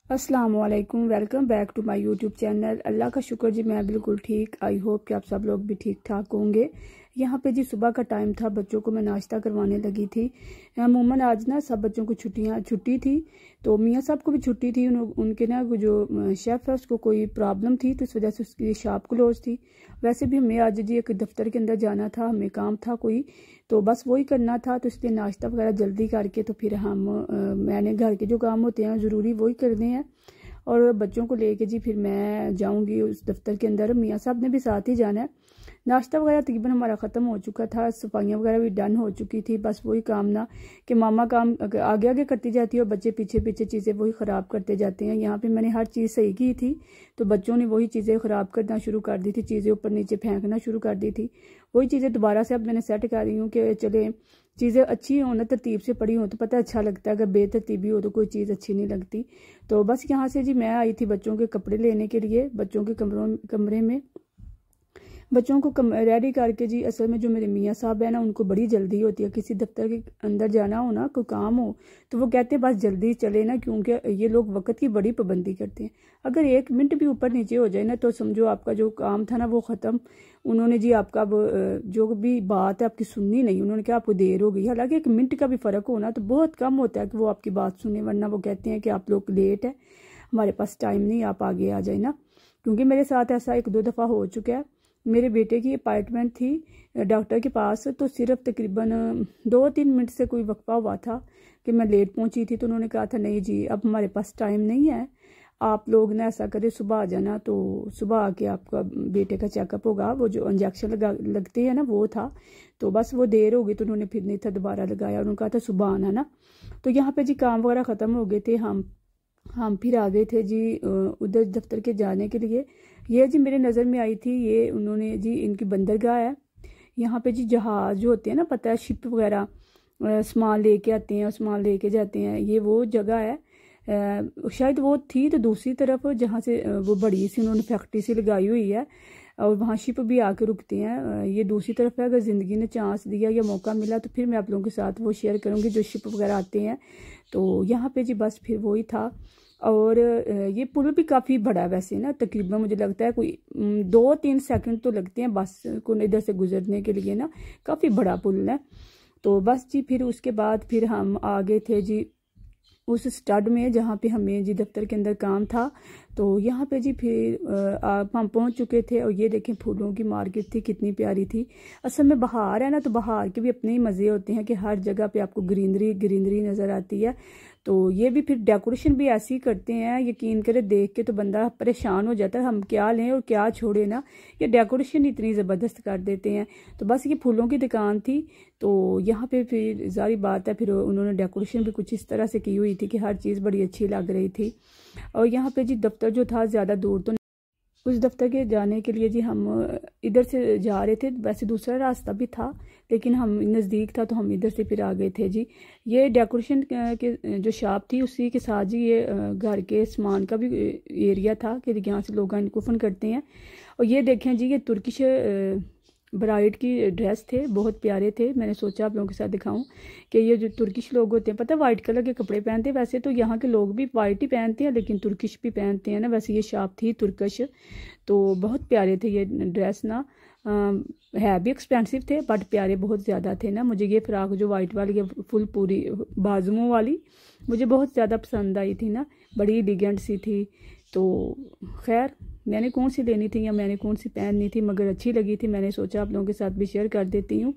अस्सलाम वालेकुम, welcome back to my YouTube channel. अल्लाह का शुक्र जी मैं बिल्कुल ठीक। आई होप कि आप सब लोग भी ठीक ठाक होंगे। यहाँ पे जी सुबह का टाइम था, बच्चों को मैं नाश्ता करवाने लगी थी। अमूमन आज ना सब बच्चों को छुट्टी थी, तो मियाँ साहब को भी छुट्टी थी। उनके ना जो शेफ़ है उसको कोई प्रॉब्लम थी, तो इस वजह से उसकी शॉप क्लोज थी। वैसे भी हमें आज जी एक दफ्तर के अंदर जाना था, हमें काम था कोई, तो बस वही करना था। तो इसलिए नाश्ता वगैरह जल्दी करके तो फिर मैंने घर के जो काम होते हैं ज़रूरी वही करने हैं, और बच्चों को लेके जी फिर मैं जाऊंगी उस दफ्तर के अंदर। मियाँ साहब ने भी साथ ही जाना है। नाश्ता वगैरह तकरीबन हमारा ख़त्म हो चुका था, सफाइयाँ वगैरह भी डन हो चुकी थी। बस वही काम ना कि मामा काम आगे आगे करती जाती है और बच्चे पीछे पीछे चीज़ें वही ख़राब करते जाते हैं। यहाँ पे मैंने हर चीज़ सही की थी, तो बच्चों ने वही चीज़ें ख़राब करना शुरू कर दी थी, चीज़ें ऊपर नीचे फेंकना शुरू कर दी थी। वही चीज़ें दोबारा से अब मैंने सेट कर रही हूँ कि चले चीज़ें अच्छी हों ना, तरतीब से पड़ी हों तो पता अच्छा लगता है, अगर बेतरतीबी हो तो कोई चीज़ अच्छी नहीं लगती। तो बस यहाँ से जी मैं आई थी बच्चों के कपड़े लेने के लिए, बच्चों के कमरे में बच्चों को रेडी करके जी। असल में जो मेरे मियाँ साहब है ना, उनको बड़ी जल्दी होती है, किसी दफ्तर के अंदर जाना हो ना, कोई काम हो तो वो कहते हैं बस जल्दी चले ना, क्योंकि ये लोग वक्त की बड़ी पाबंदी करते हैं। अगर एक मिनट भी ऊपर नीचे हो जाए ना तो समझो आपका जो काम था ना वो ख़त्म। उन्होंने जी आपका जो भी बात है आपकी सुननी नहीं, उन्होंने कहा आपको देर हो गई। हालांकि एक मिनट का भी फ़र्क हो ना तो बहुत कम होता है कि वो आपकी बात सुने, वरना वो कहते हैं कि आप लोग लेट है, हमारे पास टाइम नहीं, आप आगे आ जाए ना। क्योंकि मेरे साथ ऐसा एक दो दफ़ा हो चुका है। मेरे बेटे की अपॉइंटमेंट थी डॉक्टर के पास, तो सिर्फ तकरीबन 2-3 मिनट से कोई वक्फा हुआ था कि मैं लेट पहुंची थी। तो उन्होंने कहा था नहीं जी अब हमारे पास टाइम नहीं है, आप लोग ना ऐसा करें सुबह आ जाना। तो सुबह आके आपका बेटे का चेकअप होगा, वो जो इंजेक्शन लगते हैं ना वो था। तो बस वो देर हो गई तो उन्होंने फिर नहीं था दोबारा लगाया, उन्होंने कहा था सुबह आना ना। तो यहाँ पे जी काम वगैरह ख़त्म हो गए थे, हम फिर आ गए थे जी उधर दफ्तर के जाने के लिए। ये जी मेरे नज़र में आई थी, ये उन्होंने जी इनकी बंदरगाह है। यहाँ पे जी जहाज़ जो होते हैं ना, पता है शिप वगैरह सामान लेके आते हैं और सामान लेके जाते हैं, ये वो जगह है। शायद वो थी तो दूसरी तरफ जहाँ से वो बड़ी सी उन्होंने फैक्ट्री सी लगाई हुई है और वहाँ शिप भी आके रुकते हैं, ये दूसरी तरफ है। अगर ज़िंदगी ने चांस दिया या मौका मिला तो फिर मैं आप लोगों के साथ वो शेयर करूँगी जो शिप वगैरह आते हैं। तो यहाँ पे जी बस फिर वही था। और ये पुल भी काफ़ी बड़ा है वैसे ना, तकरीबन मुझे लगता है कोई 2-3 सेकंड तो लगते हैं बस को इधर से गुजरने के लिए ना, काफ़ी बड़ा पुल है। तो बस जी फिर उसके बाद फिर हम आ गए थे जी उस स्टड में जहाँ पे हमें जी दफ्तर के अंदर काम था। तो यहाँ पे जी फिर हम पहुँच चुके थे और ये देखें फूलों की मार्केट थी, कितनी प्यारी थी। असल में बहार है ना, तो बहार के भी अपने ही मज़े होते हैं कि हर जगह पे आपको ग्रीनरी ग्रीनरी नज़र आती है। तो ये भी फिर डेकोरेशन भी ऐसी ही करते हैं, यकीन करें देख के तो बंदा परेशान हो जाता है, हम क्या लें और क्या छोड़े ना, ये डेकोरेशन इतनी ज़बरदस्त कर देते हैं। तो बस ये फूलों की दुकान थी, तो यहाँ पे फिर जारी बात है फिर उन्होंने डेकोरेशन भी कुछ इस तरह से की हुई थी कि हर चीज़ बड़ी अच्छी लग रही थी। और यहाँ पे जी दफ्तर जो था ज़्यादा दूर तो उस दफ्तर के जाने के लिए जी हम इधर से जा रहे थे, वैसे दूसरा रास्ता भी था लेकिन हम नज़दीक था तो हम इधर से फिर आ गए थे जी। ये डेकोरेशन के जो शॉप थी उसी के साथ जी ये घर के सामान का भी एरिया था कि यहाँ से लोग इनको फ़न करते हैं। और ये देखें जी ये तुर्किश ब्राइड की ड्रेस थे, बहुत प्यारे थे। मैंने सोचा आप लोगों के साथ दिखाऊं कि ये जो तुर्किश लोग होते हैं, पता है वाइट कलर के कपड़े पहनते हैं। वैसे तो यहाँ के लोग भी वाइट ही पहनते हैं लेकिन तुर्किश भी पहनते हैं ना, वैसे ये शॉप थी तुर्किश। तो बहुत प्यारे थे ये ड्रेस ना, है भी एक्सपेंसिव थे बट प्यारे बहुत ज़्यादा थे ना। मुझे ये फ्रॉक जो वाइट वाली है फुल पूरी बाजुओं वाली मुझे बहुत ज़्यादा पसंद आई थी ना, बड़ी एलिगेंट सी थी। तो खैर मैंने कौन सी लेनी थी या मैंने कौन सी पहननी थी, मगर अच्छी लगी थी, मैंने सोचा आप लोगों के साथ भी शेयर कर देती हूँ।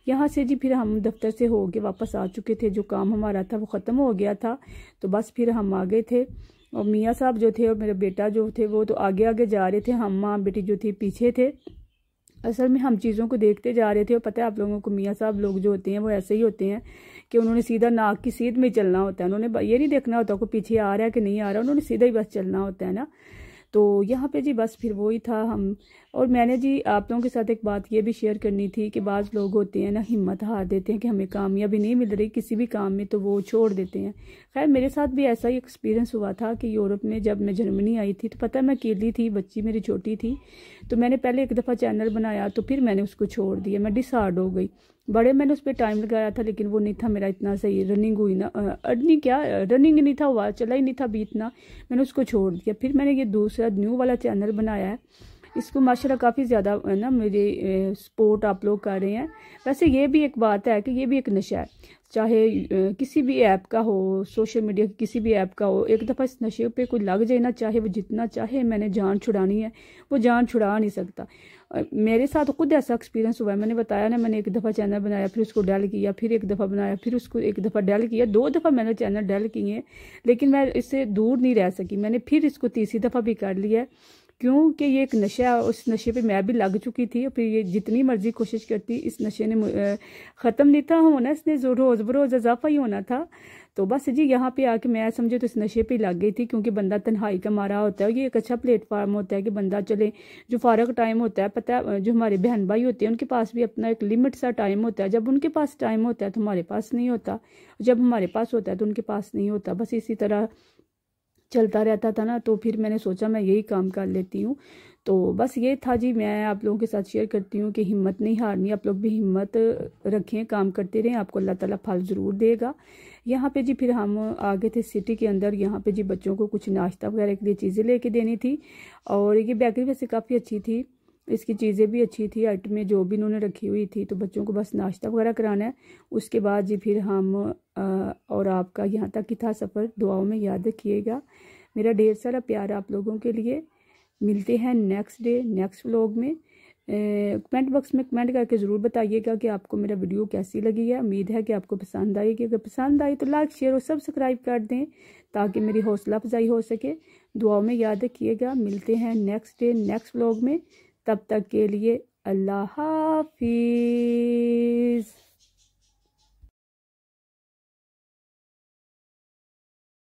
यहाँ से जी फिर हम दफ्तर से हो के वापस आ चुके थे, जो काम हमारा था वो ख़त्म हो गया था। तो बस फिर हम आ गए थे और मियाँ साहब जो थे और मेरा बेटा जो थे वो तो आगे आगे जा रहे थे, हम माँ बेटी जो थी पीछे थे। असल में हम चीज़ों को देखते जा रहे थे और पता है आप लोगों को मियाँ साहब लोग जो होते हैं वो ऐसे ही होते हैं कि उन्होंने सीधा नाक की सीध में चलना होता है, उन्होंने ये नहीं देखना होता को पीछे आ रहा है कि नहीं आ रहा, उन्होंने सीधा ही बस चलना होता है ना। तो यहाँ पे जी बस फिर वही था हम। और मैंने जी आप लोगों के साथ एक बात ये भी शेयर करनी थी कि बाज़ लोग होते हैं ना हिम्मत हार देते हैं कि हमें कामयाबी नहीं मिल रही किसी भी काम में तो वो छोड़ देते हैं। खैर मेरे साथ भी ऐसा ही एक्सपीरियंस हुआ था कि यूरोप में जब मैं जर्मनी आई थी तो पता है मैं अकेली थी, बच्ची मेरी छोटी थी। तो मैंने पहले एक दफ़ा चैनल बनाया तो फिर मैंने उसको छोड़ दिया, मैं डिसहार्ड हो गई। बड़े मैंने उस पर टाइम लगाया था, लेकिन वो नहीं था मेरा इतना सही। रनिंग हुई ना, अर्निंग क्या, रनिंग नहीं था हुआ, चला ही नहीं था बीत ना, मैंने उसको छोड़ दिया। फिर मैंने ये दूसरा न्यू वाला चैनल बनाया है, इसको माशाल्लाह काफ़ी ज़्यादा है ना मेरे सपोर्ट आप लोग कर रहे हैं। वैसे ये भी एक बात है कि ये भी एक नशा है, चाहे किसी भी ऐप का हो, सोशल मीडिया की किसी भी ऐप का हो, एक दफ़ा इस नशे पे कोई लग जाए ना, चाहे वो जितना चाहे मैंने जान छुड़ानी है, वो जान छुड़ा नहीं सकता। मेरे साथ खुद ऐसा एक्सपीरियंस हुआ है। मैंने बताया ना, मैंने एक दफ़ा चैनल बनाया, फिर उसको डेल किया, फिर एक दफ़ा बनाया, फिर उसको एक दफ़ा डेल किया, 2 दफ़ा मैंने चैनल डेल किए हैं, लेकिन मैं इससे दूर नहीं रह सकी। मैंने फिर इसको तीसरी दफ़ा भी कर लिया है, क्योंकि ये एक नशा है। उस नशे पे मैं भी लग चुकी थी। फिर ये जितनी मर्जी कोशिश करती, इस नशे ने ख़त्म नहीं था होना, इसने रोज़ बरोज़ इजाफा ही होना था। तो बस जी यहाँ पे आके मैं समझे तो इस नशे पे लग गई थी, क्योंकि बंदा तन्हाई का मारा होता है। ये एक अच्छा प्लेटफार्म होता है कि बंदा चले, जो फारग टाइम होता है, पता है जो हमारे बहन भाई होते हैं उनके पास भी अपना एक लिमिट सा टाइम होता है। जब उनके पास टाइम होता है तो हमारे पास नहीं होता, जब हमारे पास होता है तो उनके पास नहीं होता। बस इसी तरह चलता रहता था ना, तो फिर मैंने सोचा मैं यही काम कर लेती हूँ। तो बस ये था जी, मैं आप लोगों के साथ शेयर करती हूँ कि हिम्मत नहीं हारनी, आप लोग भी हिम्मत रखें, काम करते रहें, आपको अल्लाह ताला फल ज़रूर देगा। यहाँ पे जी फिर हम आ गए थे सिटी के अंदर। यहाँ पे जी बच्चों को कुछ नाश्ता वगैरह के लिए चीज़ें लेके देनी थी, और ये बेकरी वैसे काफ़ी अच्छी थी, इसकी चीज़ें भी अच्छी थी, आइटमें जो भी इन्होंने रखी हुई थी। तो बच्चों को बस नाश्ता वगैरह कराना है। उसके बाद जी फिर हम और आपका यहाँ तक ही था सफ़र, दुआओं में याद रखिएगा। मेरा ढेर सारा प्यार आप लोगों के लिए। मिलते हैं नेक्स्ट डे नेक्स्ट व्लॉग में। कमेंट बॉक्स में कमेंट करके ज़रूर बताइएगा कि आपको मेरा वीडियो कैसी लगी है। उम्मीद है कि आपको पसंद आएगी। अगर पसंद आई तो लाइक शेयर और सब्सक्राइब कर दें, ताकि मेरी हौसला अफजाई हो सके। दुआओं में याद रखिएगा। मिलते हैं नेक्स्ट डे नेक्स्ट व्लॉग में। तब तक के लिए अल्लाह हाफिज़।